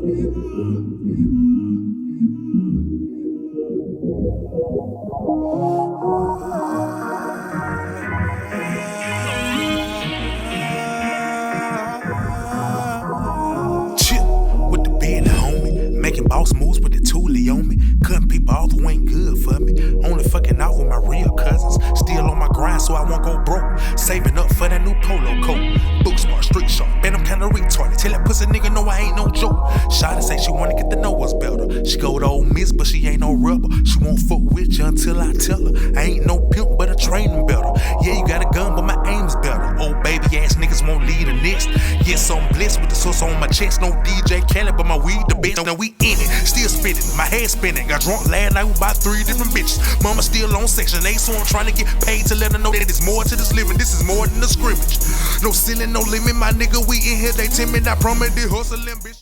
With the bed, homie. Making boss moves with the toolie on me. Cutting people off who ain't good for me. Only fucking off with my real cousins. Still on my grind so I won't go broke. Saving up for that new polo coat. Book smart, street sharp, and I'm kinda retarded. Tell that pussy nigga know I ain't no joke. Shawty say she wanna get to know us better. She go to Ole Miss, but she ain't no rubber. She won't fuck with you until I tell her. I ain't no pimp, but I train them better. Yeah, you got a gun, but my aim's better. Old baby ass niggas won't lead the next. Yes, I'm blessed with the sauce on my chest. No DJ Khaled, but my weed the best. Now we in it, still spinning, my head spinning. Got drunk last night with about 3 different bitches. Mama still on Section 8, so I'm trying to get paid to let her know that it's more to this living. This is more than a scrimmage. No ceiling, no limit, my nigga, we in here, they timid. I promise this hustling bitch.